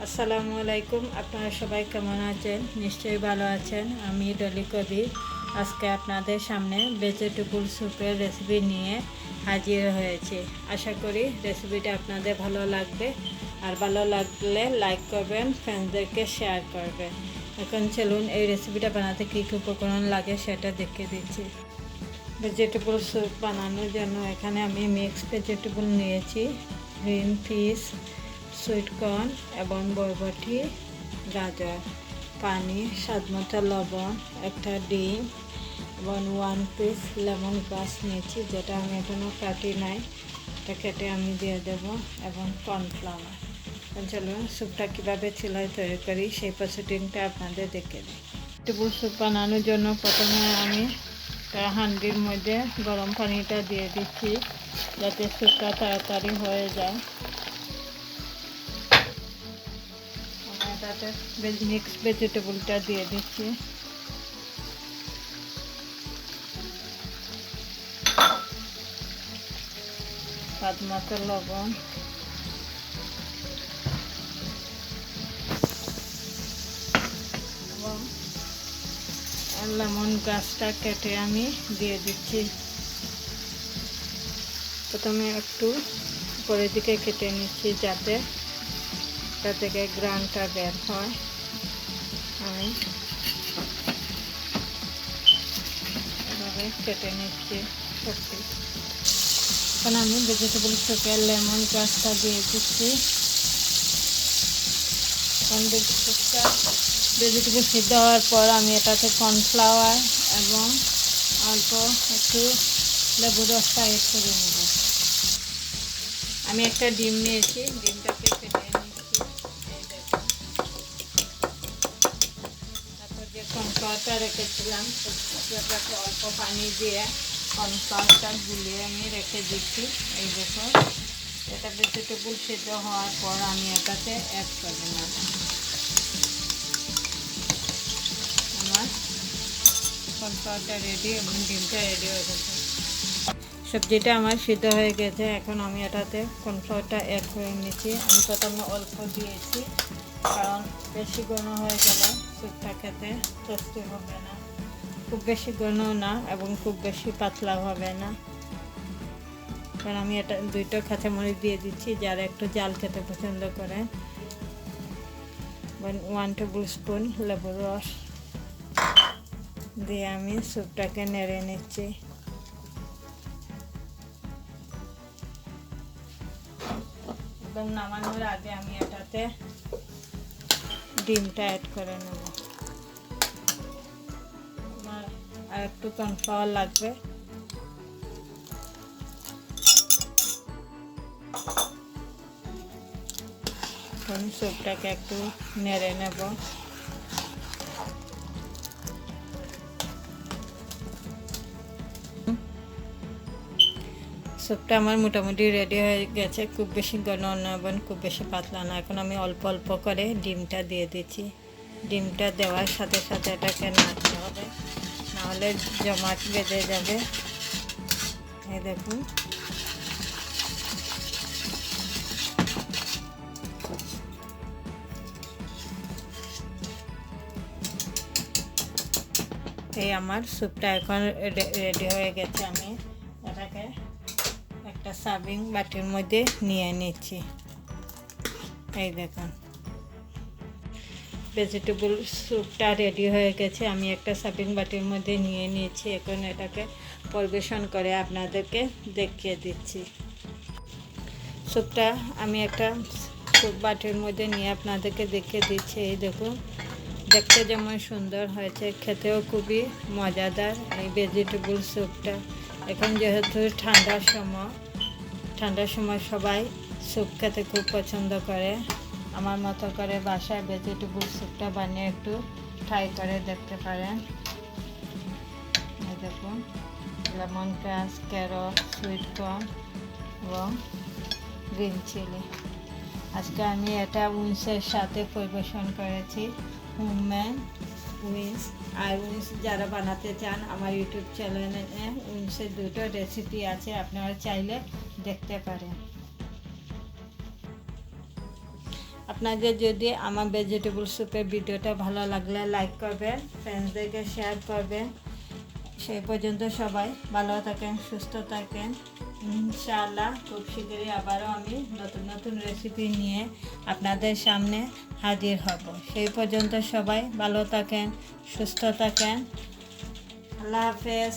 আসসালামু আলাইকুম। আপনারা সবাই কেমন আছেন? নিশ্চয়ই ভালো আছেন। আমি ডলি কবির আজকে আপনাদের সামনে ভেজিটেবল স্যুপের রেসিপি নিয়ে হাজির হয়েছি। আশা করি রেসিপিটা আপনাদের ভালো লাগবে, আর ভালো লাগলে লাইক করবেন, ফ্রেন্ডসদেরকে শেয়ার করবেন। এখন চলুন এই রেসিপিটা বানাতে কী কী উপকরণ লাগে সেটা দেখে দিচ্ছি। ভেজিটেবল স্যুপ বানানোর জন্য এখানে আমি মিক্সড ভেজিটেবল নিয়েছি, গ্রিন পিস, সুইট কর্ন এবং বরবটি, গাজর, পানি, স্বাদমতো লবণ, একটা ডিম এবং 1 পিস লেমন গ্রাস নিয়েছি, যেটা আমি এখনও কাটি নাই, এটা কেটে আমি দিয়ে দেবো, এবং কর্নফ্লাওয়ার। চলুন স্যুপটা কীভাবে চুলায় তৈরি করি সেই প্রসিডিংটা আপনাদের দেখে দিই। ভেজিটেবল স্যুপ বানানোর জন্য প্রথমে আমি হাঁডির মধ্যে গরম পানিটা দিয়ে দিচ্ছি, যাতে স্যুপটা তাড়াতাড়ি হয়ে যায়। তাতে মিক্স ভেজিটেবলটা দিয়ে দিচ্ছি, স্বাদ মতো লবণ, এবং লেমন গাছটা কেটে আমি দিয়ে দিচ্ছি। প্রথমে একটু উপরের দিকে কেটে নিচ্ছি, যাতে এটা থেকে গ্রানটা বের হয়। আমি এভাবে কেটে নিচ্ছি সবটি। এখন আমি ভেজিটেবল স্যুপের লেমন গ্রাসটা দিয়ে দিচ্ছি। ভেজিটেবল সিদ্ধ হওয়ার পর আমি এটাতে কর্নফ্লাওয়ার এবং অল্প একটু লেবুর রসটা এড করে নেব। আমি একটা ডিম নিয়েছি, ডিমটাকে ফেটিয়ে নিচ্ছি। তারপর যে কর্নফ্লাওয়ারটা রেখেছিলাম সেটাকে অল্প পানি দিয়ে কর্নফ্লাওয়ারটা গুলিয়ে আমি রেখে দিচ্ছি। এই দেখো, এটা ভেজিটেবল সিদ্ধ হওয়ার পর আমি এটাতে অ্যাড করে নেব। আমার কর্নফ্লাওয়ারটা রেডি এবং ডিমটা রেডি হয়ে গেছে। সবজিটা আমার সিদ্ধ হয়ে গেছে। এখন আমি এটাতে কর্নফ্লাওয়ারটা অ্যাড করে নিচ্ছি। আমি প্রথমে অল্প দিয়েছি, কারণ বেশি ঘন হয়ে গেলে স্যুপটা খেতে টেস্টি হবে না। খুব বেশি ঘন না এবং খুব বেশি পাতলা হবে না। কারণ আমি এটা 2টা কাঁচামরিচ দিয়ে দিচ্ছি, যারা একটু জাল খেতে পছন্দ করে। 1 টেবিল স্পুন লেবুর রস দিয়ে আমি স্যুপটাকে নেড়ে নিচ্ছি। এবং নামানোর আগে আমি এটাতে ডিমটা অ্যাড করে নেব। আমার আর একটু কর্নফ্লাওয়ার লাগবে। এখন স্যুপটাকে একটু নেড়ে নেব। স্যুপটা আমার মোটামুটি রেডি হয়ে গেছে। খুব বেশি ঘন না এবং খুব বেশি পাতলা না। এখন আমি অল্প অল্প করে ডিমটা দিয়ে দিচ্ছি। ডিমটা দেওয়ার সাথে সাথে এটাকে নাড়তে হবে, নাহলে জমাট বেঁধে যাবে। এই দেখুন, এই আমার স্যুপটা এখন রেডি হয়ে গেছে। আমি এটাকে একটা সার্ভিং বাটির মধ্যে নিয়ে নিচ্ছি। এই দেখুন, ভেজিটেবল স্যুপটা রেডি হয়ে গেছে। আমি একটা সার্ভিং বাটির মধ্যে নিয়ে নিয়েছি। এখন এটাকে পরিবেশন করে আপনাদেরকে দেখিয়ে দিচ্ছি। স্যুপটা আমি একটা স্যুপ বাটির মধ্যে নিয়ে আপনাদেরকে দেখিয়ে দিচ্ছি। এই দেখুন, দেখতে যেমন সুন্দর হয়েছে, খেতেও খুবই মজাদার এই ভেজিটেবল স্যুপটা। এখন যেহেতু ঠান্ডার সময় সবাই স্যুপ খেতে খুব পছন্দ করে। আমার মতো করে বাসায় ভেজিটেবল স্যুপটা বানিয়ে একটু ট্রাই করে দেখতে পারেন। এই দেখুন, লেমন গ্রাস, ক্যারট, সুইট কর্ন এবং গ্রিন চিলি। আজকে আমি এটা উইংসের সাথে পরিবেশন করেছি। Homemade wings. আর উইংস যারা বানাতে চান, আমার ইউটিউব চ্যানেলে উইংসের 2টো রেসিপি আছে, আপনারা চাইলে দেখতে পারেন। আপনাদের যদি আমার ভেজিটেবল স্যুপের ভিডিওটা ভালো লাগলে লাইক করবেন, ফ্রেন্ডসদেরকে শেয়ার করবেন। সেই পর্যন্ত সবাই ভালো থাকেন, সুস্থ থাকেন। ইনশাআল্লাহ খুব শীঘ্রই আবারও আমি নতুন নতুন রেসিপি নিয়ে আপনাদের সামনে হাজির হব। সেই পর্যন্ত সবাই ভালো থাকেন, সুস্থ থাকেন। আল্লাহ হাফেজ।